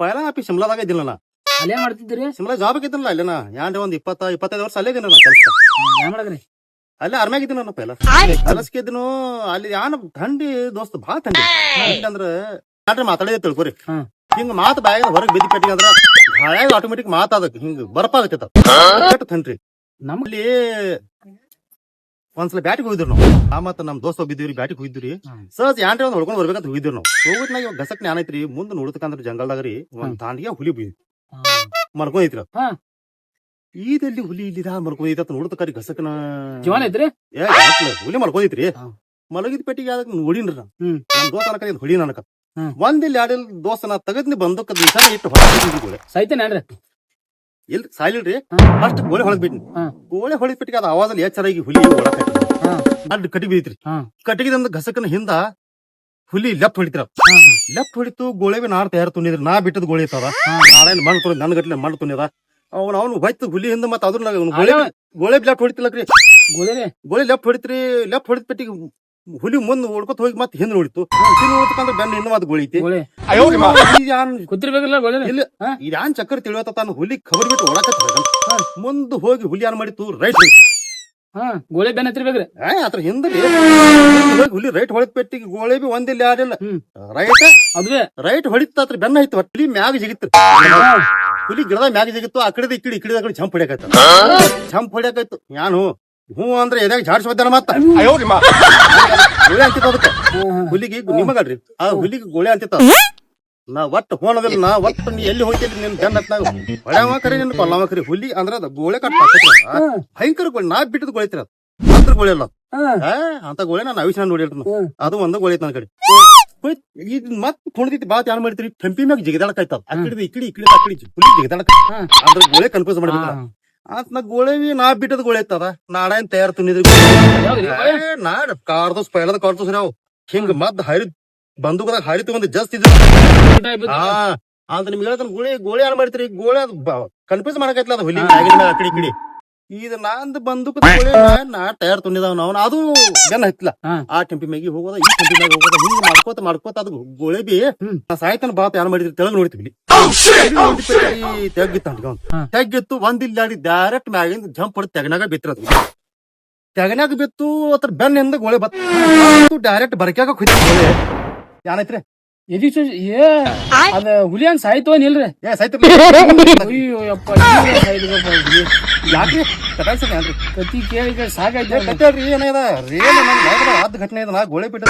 ಪೈಲ ಆಪಿ ಶಿಮ್ಲಾದಾಗ ಇದ್ದಿಲ್ಲ ನಾ. ಅಲ್ಲೇ ಮಾಡ್ತಿದ್ರಿ? ಶಿಮ್ಲಾ ಜಾಬ್ ಆಗಿದ್ದಲ್ಲ ಅಲ್ಲೇನ ಯಾನ್ರಿ ಒಂದ್ 25 ವರ್ಷ ಅಲ್ಲೇ ಇದ್ದೀನಿ ನಾ ಕೆಲಸ. ಏನ್ ಮಾಡದ್ರಿ? ಅಲ್ಲೇ ಆರ್ಮ್ಯಾಗ ಇದ್ದೀನಿ ನಾನು ಪೈಲ ಕೆಲಸಕ್ಕೆ ಇದ್ದೀನು. ಅಲ್ಲಿ ಯಾನ ಥಂಡಿ ದೋಸ್ತ ಬಾಳ ಥಂಡಿ ಅಂದ್ರ ಮಾತಾಡಿದೆ ತಿಳ್ಕೊರಿ. ಹಿಂಗ ಮಾತು ಬ್ಯಾಗ ಹೊರಗೆ ಬಿದ್ದಿ ಪೆಟ್ಟಿಗೆ ಅಂದ್ರ ಗಾಳ್ಯಾಗ ಆಟೋಮೆಟಿಕ್ ಮಾತಾದಕ್ ಹಿಂಗ ಬರ್ಪ ಆಗತ್ತ ಥಂಡ್ರಿ. ನಮ್ಮಲ್ಲಿ ಒಂದ್ಸಲ ಬ್ಯಾಟಿಗೆ ಹೋಗಿದ್ರು ನಾವು ಮತ್ತ ನಮ್ ದೋಸ್ತ ಹೋಗಿದ್ವಿ ಬ್ಯಾಟಿಗೆ ಹೋಗಿದ್ವಿ. ಸಹಜ ಯಾನ್ರಿ ಒಂದ್ ಹೊಡ್ಕೊಂಡ್ ಬರ್ಬೇಕಂತ ಹೋಗಿದ್ವಿ ನಾವು. ಹೋಗಿದ್ನಾಗ ಗಸಕ್ ಜ್ಞಾನ ಐತ್ರಿ ಮುಂದ್ ನೋಡ್ತಕ್ಕಂದ್ರ ಜಂಗಲ್ದಾಗ್ರಿ ಒಂದ್ ತಾಂಡಿಗೆ ಹುಲಿ ಮರ್ಕೊಂಡೈತ್ರ. ಈದಲ್ಲಿ ಹುಲಿ ಇಲ್ಲಿ ಮರ್ಕೊಂಡೈತ ನೋಡ್ತಕ್ರಿ ಗಸಕ್ನ ಜೀವನ ಐತ್ರಿ ಹುಲಿ ಮರ್ಕೊಂಡೈತ್ರಿ. ಮಲಗಿದ ಪೆಟ್ಟಿಗೆ ಅದಕ್ಕೆ ನೋಡಿನ್ರಿ ನಮ್ ದೋಸ್ತ ಅನಕ ಹುಲಿ ನನಕ ಒಂದಿಲ್ಲ ಎರಡಿಲ್ ದೋಸ್ತ ನಾ ತಗದ್ನಿ ಬಂದಕ್ಕ ನಿಶಾನ ಇಟ್ಟು ಹೊಳ ಸೈತೇನ್ರಿ ಇಲ್ ಸಾಯ್ಲಿಲ್ರಿ. ಫಸ್ಟ್ ಗೋಳೆ ಹೊಳದ್ ಬಿಟ್ನಿ. ಗೋಳೆ ಹೊಳಿದ್ ಬಿಟ್ಟಿಗೆ ಅದ ಆವಾಜಲ್ಲಿ ಎಚ್ಚರಾಗಿ ಹುಲಿ ಅಡ್ಡ ಕಟ್ಟಿಗೆ ಬಿದ್ದಿತ್ರಿ. ಕಟ್ಟಿಗೆದಂದ ಗಸಕನ ಹಿಂದ ಹುಲಿ ಲೆಫ್ಟ್ ಹೊಡಿತಿರ. ಲೆಫ್ಟ್ ಹೊಡಿತು ಗೋಳೆ ನಾಡ್ ತಯಾರು ತುಂಬಿದ್ರಿ. ನಾ ಬಿಟ್ಟದ್ ಗೋಳೆ ಇರ್ತದ ನಾರಾಯಣ ಮಣ್ಣು ತುಳಿ ನನ್ ಗಟ್ಲೆ ಮಣ್ಣು ತುಂಬಿದ. ಅವ್ನು ಹೋಯ್ತು ಹುಲಿ ಹಿಂದ ಮತ್ತ ಅದ್ರ ಗೋಳೆ ಲೆಫ್ಟ್ ಹೊಡಿತಿಲ್ಲಕ್ರಿ. ಗೋಳೆ ಲೆಫ್ಟ್ ಹೊಡಿತ್ರಿ. ಲೆಫ್ಟ್ ಹೊಡಿದ್ ಬಿಟ್ಟಿಗೆ ಹುಲಿ ಮುಂದ್ ಓಡ್ಕೊತ ಹೋಗಿ ಮತ್ ಹಿಂದ್ ನೋಡಿತ್ತು. ಹಿಂದ್ ನೋಡ್ತಕ್ಕಂದ್ರ ಬೆನ್ನ ಹಿಂದ ಮತ್ ಗೋಳಿ ಐತಿ. ಇಲ್ಲ ಇದ್ಯಾನ್ ಚಕ್ರ ತಿಳಿಯತ್ತ ತಾನು ಹುಲಿ ಖಬರ್ ಬಿಟ್ಟು ಓಡಾಕತ್ತ ಮುಂದ್ ಹೋಗಿ ಹುಲಿ ಏನ್ ಮಾಡಿತ್ತು ರೈಟ್ ಗೋಳೆ ಬೆನ್ನ ಹತ್ತಿರ್ಬೇಕ್ರಿ. ಅದ್ರ ಹಿಂದ ಹುಲಿ ರೈಟ್ ಹೊಳಿದ್ ಪೆಟ್ಟಿಗೆ ಗೋಳೆ ಬಿ ಒಂದಿಲ್ಲ ಯಾರಿಲ್ಲ ರೈಟ್ ಅದೇ ರೈಟ್ ಹೊಡಿತಾತ್ರ ಬೆನ್ನ ಐತಿ. ಹುಲಿ ಮ್ಯಾಗ ಜಿಗಿತ್ತು. ಹುಲಿ ಗಿಡದ ಮ್ಯಾಗ ಜಿಗಿತ್ತು. ಆ ಕಡೆ ಈ ಕಡೆ ಜಂಪ್ ಹೊಡ್ಯಾಕಾಯ್ತು. ನಾನು ಹೂ ಅಂದ್ರೆ ಎದಾಗ ಜಾಡ್ಸ್ಬದ್ದಾನ ಮತ್ತ ಗೋಳೆ ಅಂತಿತ್ತ ಅದಕ್ಕೆ ಹುಲಿಗೆ ನಿಮಗಲ್ರಿ ಆ ಹುಲಿಗೆ ಗೋಳೆ ಅಂತಿತ್ತ. ನಾ ಒಟ್ಟು ಹೋಣದಿಲ್ಲ. ನಾ ಒಟ್ಟು ನೀ ಎಲ್ಲಿ ಹೋಗ್ತಿದ್ರಿ ನಿನ್ ಬೆನ್ನತ್ನಾಗ ಹೊಳ್ಯಾವ ಕರಿ ನಿನ್ ಕೊಲ್ಲವ ಕರಿ. ಹುಲಿ ಅಂದ್ರ ಅದ ಗೋಳೆ ಕಟ್ಟ ಭಯಂಕರ ಗೋಳೆ. ನಾ ಬಿಟ್ಟದ್ ಗೋಳಿತ್ರಿ ಅದು ಮಾತ್ರ ಗೋಳೆ ಅಲ್ಲ ಅಂತ ಗೋಳೆ ನಾನು ಅವಿಷ ನೋಡಿಲ್ರಿ. ಅದು ಒಂದ ಗೋಳೆ ಐತಿ ನನ್ನ ಕಡೆ. ಈಗ ಮತ್ ಕುಣಿದೈತಿ ಬಾತ್ ಯಾರು ಮಾಡ್ತೀರಿ ಕೆಂಪಿ ಮ್ಯಾಗ ಜಿಗದಾಡಕಾಯ್ತದ. ಆ ಕಡೆ ಈ ಕಡೆ ಹುಲಿ ಜಿಗದಾಡಕ ಅದ್ರ ಗೋಳೆ ಕನ್ಫ್ಯೂಸ್ ಮಾಡ್ಬೇಕ ಅಂತ. ನಾ ಗೋಳೆವಿ ನಾ ಬಿಟ್ಟದ್ ಗೋಳೆ ಐತದ ನಾಡೇನ್ ತಯಾರು ತುಂಬಿದ್ರಿ. ನಾಡ್ ಕಾರ್ದೋಸ್ ಪೈಲದ ಕಾರ್ದೋಸ್ ನಾವು ಹಿಂಗ ಮದ್ ಹರಿ ಬಂದೂಕದಾಗ ಹಾರಿ ತಗೊಂಡ್ ಜಾಸ್ತಿ ಇದ್ರು ಅಂತ ನಿಮ್ಗೆ ಹೇಳ್ತಾನ. ಗೋಳೆ ಯಾರು ಮಾಡ್ತೀರಿ ಗೋಳೆ ಕನ್ಫ್ಯೂಸ್ ಮಾಡಕೈತ್ಲ ಅದ ಹುಲಿ ಆ ಕಡೆ ಈ ಕಡೆ. ಇದು ನಂದ್ ಬಂದೂಕ ನಾ ತಯಾರು ತುಂಬಿದಾವ್ ನಾವು. ಅದು ಬೆನ್ನ ಹತ್ತಿಲ್ಲ. ಆ ಟೆಂಪಿ ಮ್ಯಾಗಿ ಹೋಗೋದ ಈ ಟೆಂಪಿ ಮ್ಯಾಗ ಹೋಗೋದ ಹಿಂಗ ಮಾಡ್ಕೋತ ಅದು ಗೋಳೆ ಬಿ ಸಾಯ್ತಾನ ಬಾತ್ ಯಾರು ಮಾಡಿದ್ರಿ ತೆಳಗ್ ನೋಡ್ತೀವಿ. ತೆಗ್ಗಿತ್ತು ಒಂದಿಲ್ಲ ಡೈರೆಕ್ಟ್ ಮ್ಯಾಗಿಂದ ಜಂಪ್ ಹೊಡೆದು ತೆಗನಾಗ ಬಿತ್ತಿರದು. ತೆಗನಾಗ ಬಿತ್ತು ಅದ್ರ ಬೆನ್ನಿಂದ ಗೋಳೆ ಬತ್ತು ಡೈರೆಕ್ಟ್ ಬರಕ್ಯಾಗ ಕುಯ್ತ ಗೋಳೆ ಏನೈತ್ರಿ ಅದ ಹುಲಿ ಹಂಗ ಸಾಯ್ತು ನಿಲ್ರಿ. ಯಾಕ್ರಿ ಕಟಾಯ್ಸರಿ ಏನ್ರಿ ಕತಿ ಕೇಳಿ ಸಾಕಾಯ್ತು. ಕತ್ತೇಳ್ರಿ ಏನದ ರೇಲ್ ಅದ್ ಘಟನೆ ಇದ ನಾ ಗೋಳೆ ಬಿಟ್ಟ